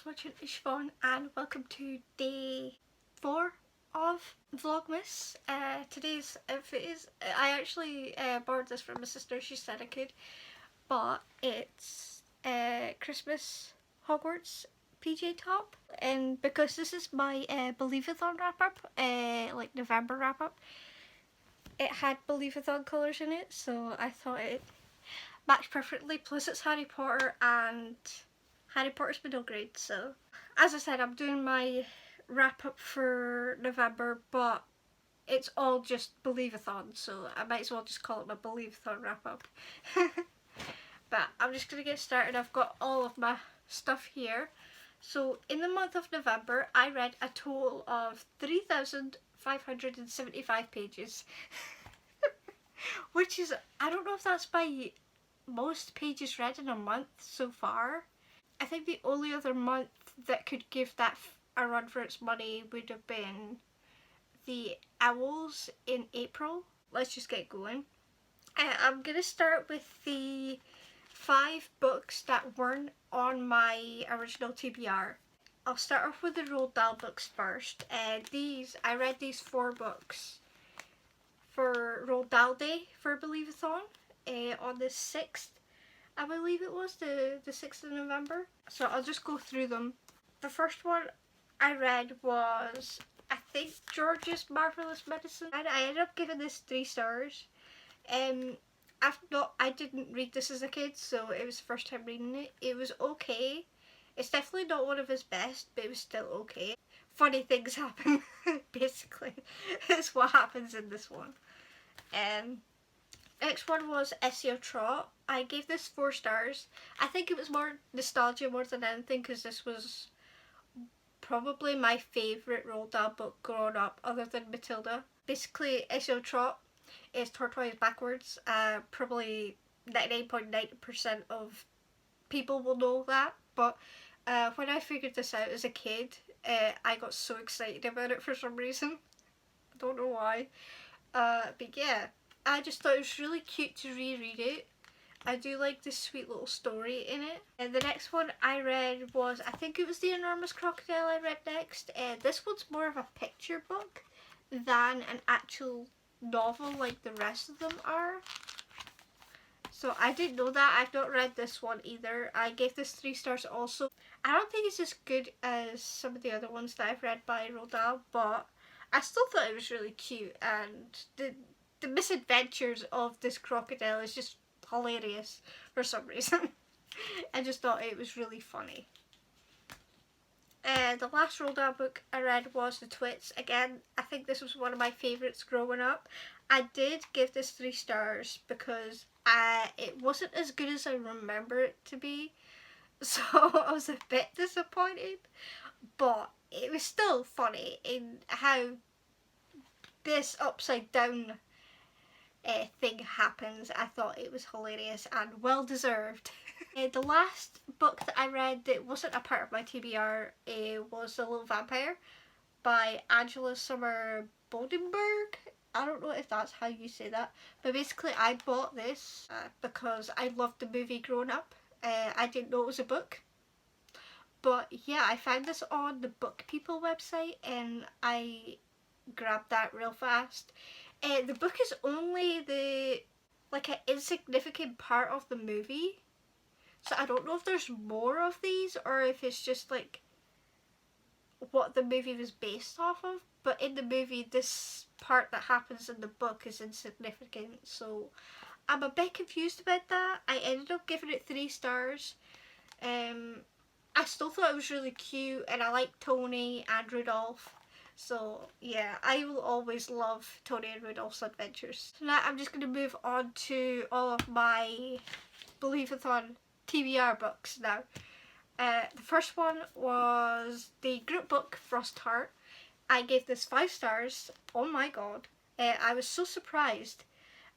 guys, watching Ishvan and welcome to day 4 of Vlogmas. Today's outfit is, I actually borrowed this from my sister, she said I could, but it's Christmas Hogwarts PJ top, and because this is my Believathon wrap up, like November wrap up, it had Believathon colours in it, so I thought it matched perfectly, plus it's Harry Potter and Harry Potter's middle grade, so as I said, I'm doing my wrap up for November, but it's all just Believathon, so I might as well just call it my Believathon wrap up. But I'm just going to get started. I've got all of my stuff here. So in the month of November, I read a total of 3,575 pages. Which is, I don't know if that's by most pages read in a month so far. I think the only other month that could give that a run for its money would have been the Owls in April. Let's just get going. I'm going to start with the 5 books that weren't on my original TBR. I'll start off with the Roald Dahl books first. I read these 4 books for Roald Dahl Day for Believathon on the 6th. I believe it was the 6th of November. So I'll just go through them. The first one I read was, I think, George's Marvelous Medicine. And I ended up giving this 3 stars. I didn't read this as a kid, so it was the first time reading it. It was okay. It's definitely not one of his best, but it was still okay. Funny things happen, basically. It's what happens in this one. Next one was SEO Trot. I gave this 4 stars. I think it was more nostalgia more than anything, because this was probably my favourite Roald Dahl book growing up, other than Matilda. Basically, SEO Trot is tortoise backwards. Probably 99.9% of people will know that, but when I figured this out as a kid, I got so excited about it for some reason. I don't know why. But yeah, I just thought it was really cute to reread it. I do like this sweet little story in it. And the next one I read was, I think it was The Enormous Crocodile I read next. This one's more of a picture book than an actual novel like the rest of them are. So I didn't know that. I've not read this one either. I gave this 3 stars also. I don't think it's as good as some of the other ones that I've read by Roald Dahl, but I still thought it was really cute, and the misadventures of this crocodile is just hilarious for some reason. I just thought it was really funny. The last Roald Dahl book I read was The Twits. Again, I think this was one of my favourites growing up. I did give this 3 stars because it wasn't as good as I remember it to be, so I was a bit disappointed, but it was still funny in how this upside down thing happens. I thought it was hilarious and well deserved. The last book that I read that wasn't a part of my TBR was The Little Vampire by Angela Summer Bodenberg. I don't know if that's how you say that, but basically I bought this because I loved the movie growing up. I didn't know it was a book, but yeah, I found this on the Book People website and I grabbed that real fast. The book is only an insignificant part of the movie, so I don't know if there's more of these or if it's just like what the movie was based off of, but in the movie this part that happens in the book is insignificant, so I'm a bit confused about that. I ended up giving it 3 stars. I still thought it was really cute and I like Tony and Rudolph. So yeah, I will always love Tony and Rudolph's adventures. So now I'm just going to move on to all of my Believathon TBR books now. The first one was the group book Frostheart. I gave this 5 stars. Oh my god. I was so surprised.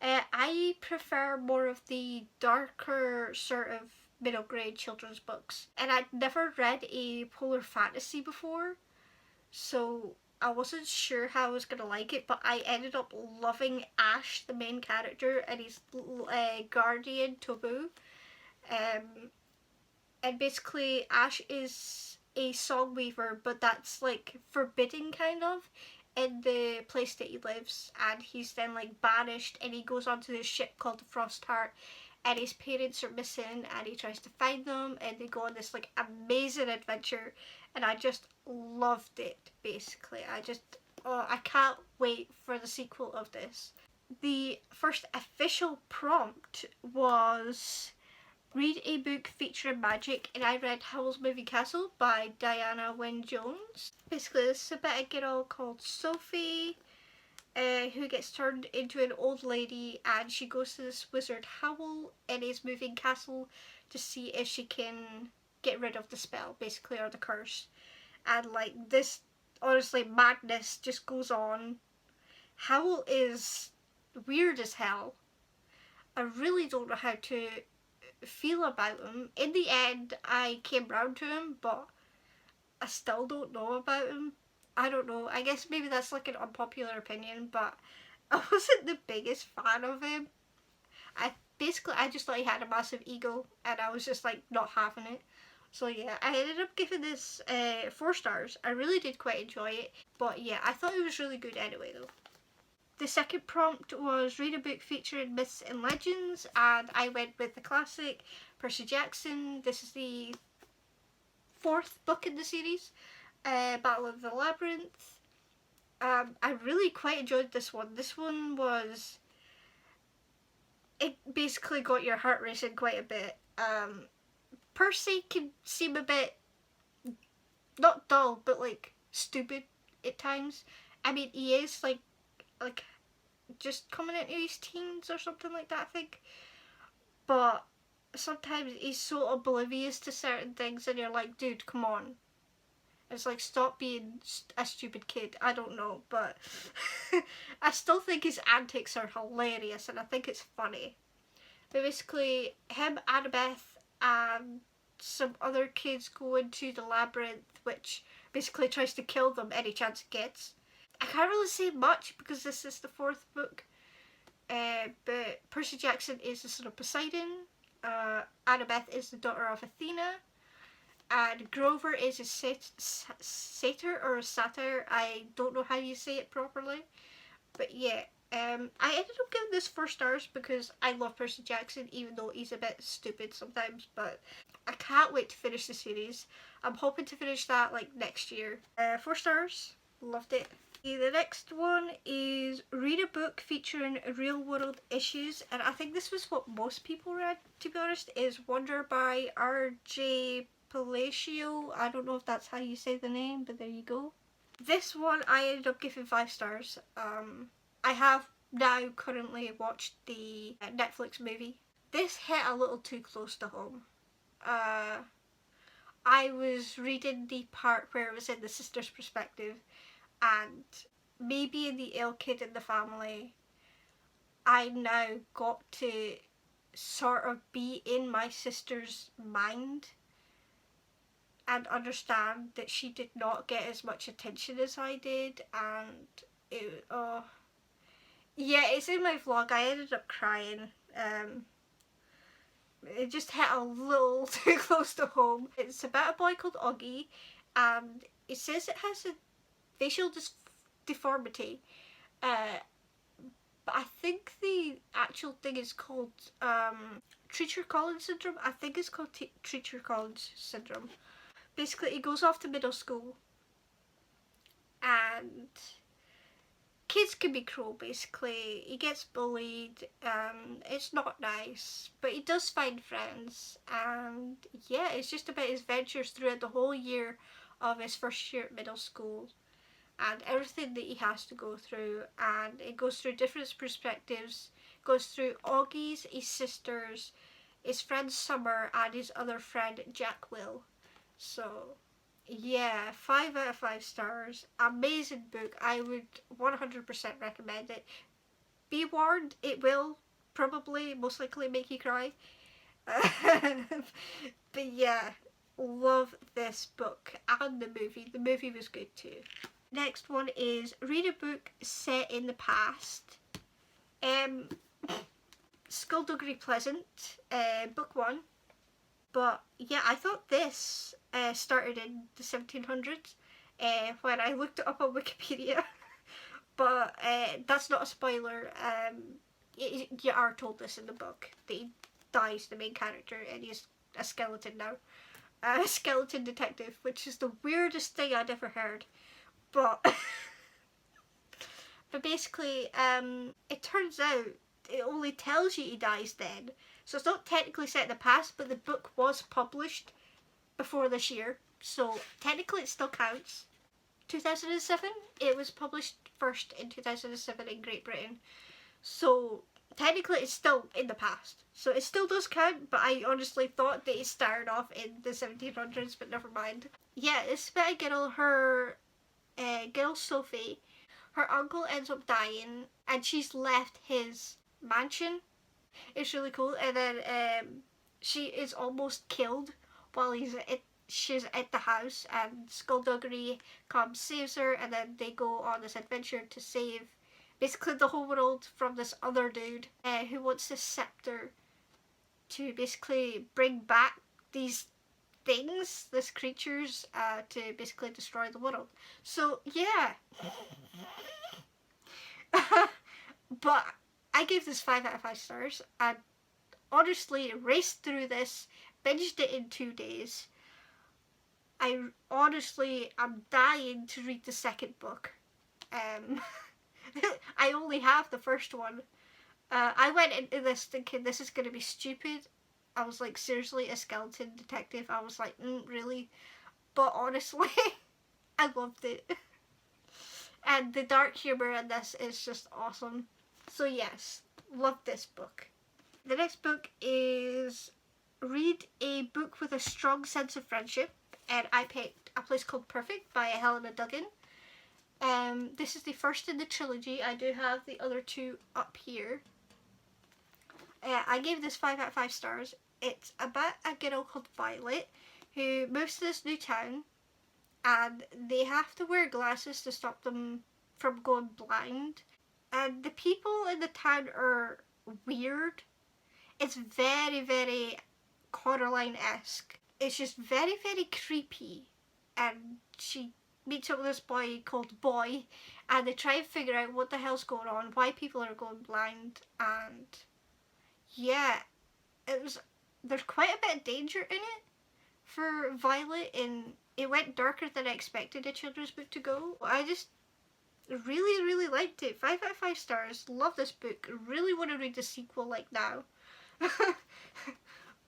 I prefer more of the darker sort of middle grade children's books. And I'd never read a polar fantasy before, so I wasn't sure how I was going to like it, but I ended up loving Ash, the main character, and his guardian, Tobu. And basically Ash is a song weaver, but that's like forbidden kind of in the place that he lives, and he's then like banished, and he goes onto this ship called the Frost Heart, and his parents are missing, and he tries to find them, and they go on this like amazing adventure, and I just loved it. Basically, I can't wait for the sequel of this. The first official prompt was read a book featuring magic, and I read Howl's Moving Castle by Diana Wynne Jones. Basically, this is about a girl called Sophie who gets turned into an old lady, and she goes to this wizard Howl in his moving castle to see if she can get rid of the spell, basically, or the curse. And like this, honestly, madness just goes on. Howl is weird as hell. I really don't know how to feel about him. In the end, I came round to him, but I still don't know about him. I don't know. I guess maybe that's like an unpopular opinion, but I wasn't the biggest fan of him. I just thought he had a massive ego, and I was just like not having it. So yeah, I ended up giving this 4 stars. I really did quite enjoy it, but yeah, I thought it was really good anyway though. The second prompt was read a book featuring myths and legends, and I went with the classic Percy Jackson. This is the 4th book in the series, Battle of the Labyrinth. I really quite enjoyed this one. This one was, it basically got your heart racing quite a bit. Percy can seem a bit, not dull, but like stupid at times. I mean, he is like just coming into his teens or something like that, I think. But sometimes he's so oblivious to certain things, and you're like, dude, come on. It's like, stop being a stupid kid. I don't know, but I still think his antics are hilarious, and I think it's funny. But basically, him, Annabeth, and some other kids go into the labyrinth, which basically tries to kill them any chance it gets. I can't really say much because this is the 4th book, but Percy Jackson is the son of Poseidon, Annabeth is the daughter of Athena, and Grover is a satyr or a satyr. I don't know how you say it properly, but yeah. I ended up giving this 4 stars because I love Percy Jackson, even though he's a bit stupid sometimes, but I can't wait to finish the series. I'm hoping to finish that like next year. 4 stars, loved it. The next one is read a book featuring real world issues, and I think this was what most people read, to be honest, is Wonder by R.J. Palacio. I don't know if that's how you say the name, but there you go. This one I ended up giving 5 stars. I have now currently watched the Netflix movie. This hit a little too close to home. I was reading the part where it was in the sister's perspective, and me being the ill kid in the family, I now got to sort of be in my sister's mind and understand that she did not get as much attention as I did, and it, yeah, it's in my vlog. I ended up crying. It just hit a little too close to home. It's about a boy called Augie, and it says it has a facial deformity, but I think the actual thing is called Treacher-Collins syndrome. I think it's called Treacher-Collins syndrome. Basically, he goes off to middle school, and kids can be cruel, basically. He gets bullied, it's not nice, but he does find friends, and yeah, it's just about his ventures throughout the whole year of his first year at middle school, and everything that he has to go through, and it goes through different perspectives. It goes through Augie's, his sisters, his friend Summer, and his other friend Jack Will. So yeah, 5 out of 5 stars. Amazing book. I would 100% recommend it. Be warned, it will probably most likely make you cry. But yeah, love this book and the movie. The movie was good too. Next one is read a book set in the past. Skullduggery Pleasant, book 1. But yeah, I thought this started in the 1700s when I looked it up on Wikipedia. But that's not a spoiler. You are told this in the book. That he dies, the main character, and he's a skeleton now. A skeleton detective, which is the weirdest thing I'd ever heard. But but basically, it turns out it only tells you he dies then. So it's not technically set in the past, but the book was published before this year. So technically it still counts. 2007, it was published first in 2007 in Great Britain. So technically it's still in the past. So it still does count, but I honestly thought that it started off in the 1700s, but never mind. Yeah, it's about a girl, girl Sophie. Her uncle ends up dying, and she's left his mansion. It's really cool. And then she is almost killed while she's at the house, and Skullduggery comes, saves her, and then they go on this adventure to save basically the whole world from this other dude who wants this scepter to basically bring back these things, these creatures, to basically destroy the world. So yeah. But I gave this 5 out of 5 stars. I honestly raced through this, binged it in 2 days. I honestly am dying to read the second book. I only have the first one. I went into this thinking this is going to be stupid. I was like, seriously, a skeleton detective? I was like, really? But honestly, I loved it. And the dark humour in this is just awesome. So yes, love this book. The next book is Read a Book with a Strong Sense of Friendship, and I picked A Place Called Perfect by Helena Duggan. This is the first in the trilogy. I do have the other two up here. I gave this 5 out of 5 stars. It's about a girl called Violet who moves to this new town, and they have to wear glasses to stop them from going blind. And the people in the town are weird. It's very, very Coraline-esque. It's just very, very creepy. And she meets up with this boy called Boy, and they try and figure out what the hell's going on, why people are going blind, and yeah, there's quite a bit of danger in it for Violet, and it went darker than I expected a children's book to go. I just really, really liked it. 5 out of 5 stars. Love this book. Really want to read the sequel like now.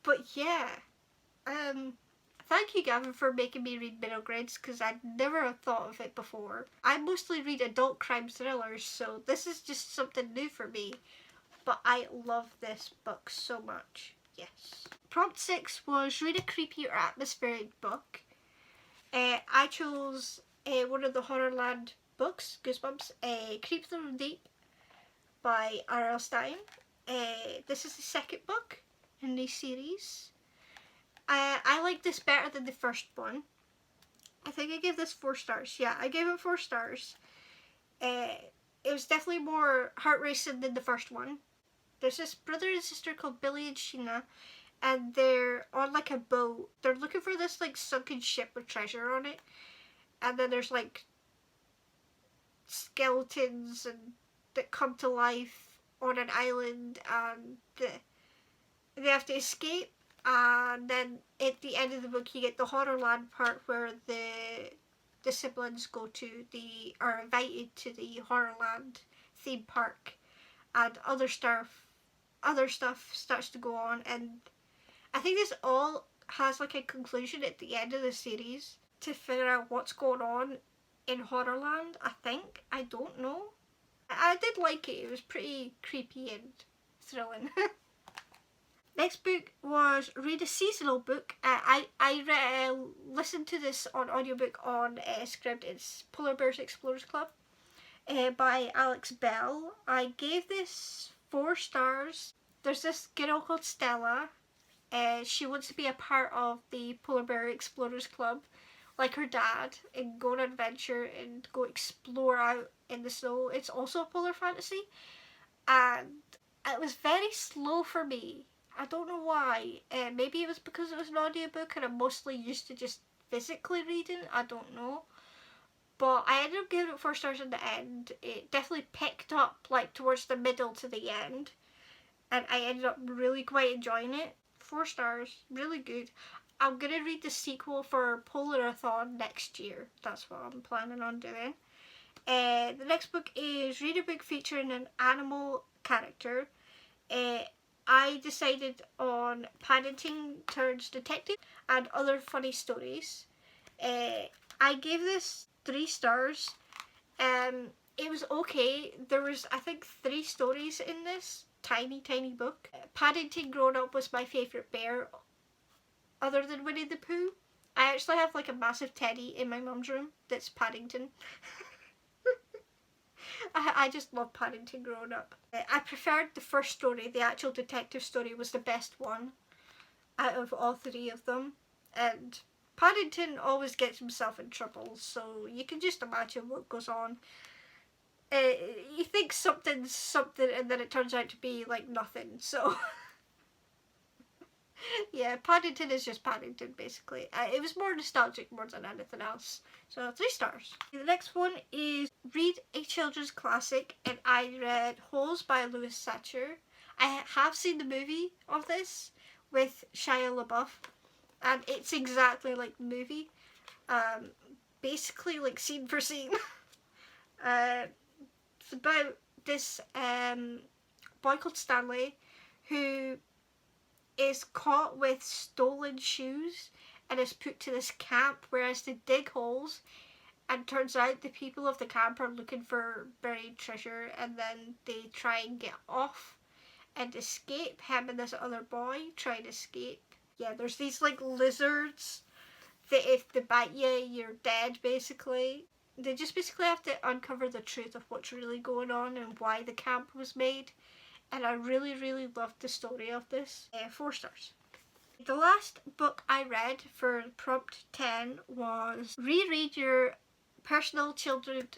But yeah, thank you, Gavin, for making me read middle grades, because I'd never thought of it before. I mostly read adult crime thrillers, so this is just something new for me. But I love this book so much. Yes. Prompt 6 was read a creepy or atmospheric book. I chose one of the Horrorland books, Goosebumps, Creep Them Deep by R.L. Stein. This is the second book in the series. I like this better than the first one. I think I gave this 4 stars. Yeah, I gave it 4 stars. It was definitely more heart-racing than the first one. There's this brother and sister called Billy and Sheena, and they're on like a boat. They're looking for this like sunken ship with treasure on it, and then there's like skeletons that come to life on an island, and they have to escape. And then at the end of the book, you get the Horrorland part where the siblings are invited to the Horrorland theme park, and other stuff starts to go on. And I think this all has like a conclusion at the end of the series to figure out what's going on in Horrorland. I don't know. I did like it. It was pretty creepy and thrilling. Next book was read a seasonal book. I listened to this on audiobook on Scribd. It's Polar Bears Explorers Club by Alex Bell. I gave this 4 stars. There's this girl called Stella. She wants to be a part of the Polar Bear Explorers Club, like her dad, and go on an adventure and go explore out in the snow. It's also a polar fantasy, and it was very slow for me. I don't know why. Maybe it was because it was an audiobook and I'm mostly used to just physically reading. I don't know. But I ended up giving it 4 stars in the end. It definitely picked up like towards the middle to the end. And I ended up really quite enjoying it. 4 stars. Really good. I'm going to read the sequel for Polarathon next year. That's what I'm planning on doing. The next book is Read a Book Featuring an Animal Character. I decided on Paddington Turns Detective and Other Funny Stories. I gave this 3 stars. It was okay. There was, I think, 3 stories in this tiny book. Paddington growing up was my favourite bear, other than Winnie the Pooh. I actually have like a massive teddy in my mum's room that's Paddington. I just love Paddington growing up. I preferred the first story. The actual detective story was the best one out of all 3 of them. And Paddington always gets himself in trouble, so you can just imagine what goes on. You think something's something and then it turns out to be like nothing, so yeah, Paddington is just Paddington basically. It was more nostalgic more than anything else, so 3 stars. The next one is Read a Children's Classic, and I read Holes by Louis Satcher. I have seen the movie of this with Shia LaBeouf, and it's exactly like the movie, basically like scene for scene. It's about this boy called Stanley who is caught with stolen shoes and is put to this camp where he has to dig holes, and turns out the people of the camp are looking for buried treasure, and then they try and get off and escape. Him and this other boy try and escape. Yeah, there's these like lizards that if they bite you, you're dead basically. They just basically have to uncover the truth of what's really going on and why the camp was made. And I really loved the story of this. 4 stars. The last book I read for prompt 10 was Reread Your Personal Childhood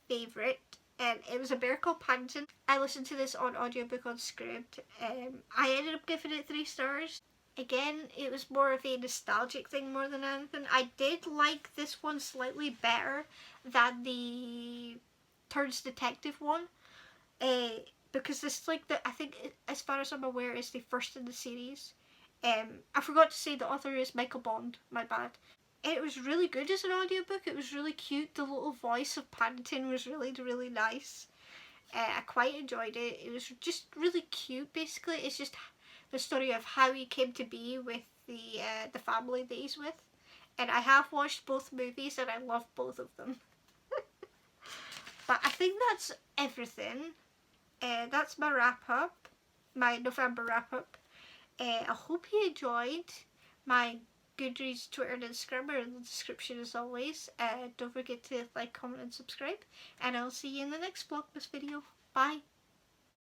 Favourite, and it was a bear called Paddington. I listened to this on audiobook on script. I ended up giving it 3 stars. Again, it was more of a nostalgic thing more than anything. I did like this one slightly better than the Turns Detective one. Because this, like, I think, as far as I'm aware, is the first in the series. I forgot to say the author is Michael Bond, my bad. And it was really good as an audiobook. It was really cute. The little voice of Paddington was really nice. I quite enjoyed it. It was just really cute, basically. It's just the story of how he came to be with the family that he's with. And I have watched both movies and I love both of them. But I think that's everything. That's my wrap up, my November wrap up. I hope you enjoyed. My Goodreads, Twitter and Instagram are in the description as always. Don't forget to like, comment and subscribe. And I'll see you in the next Vlogmas video. Bye.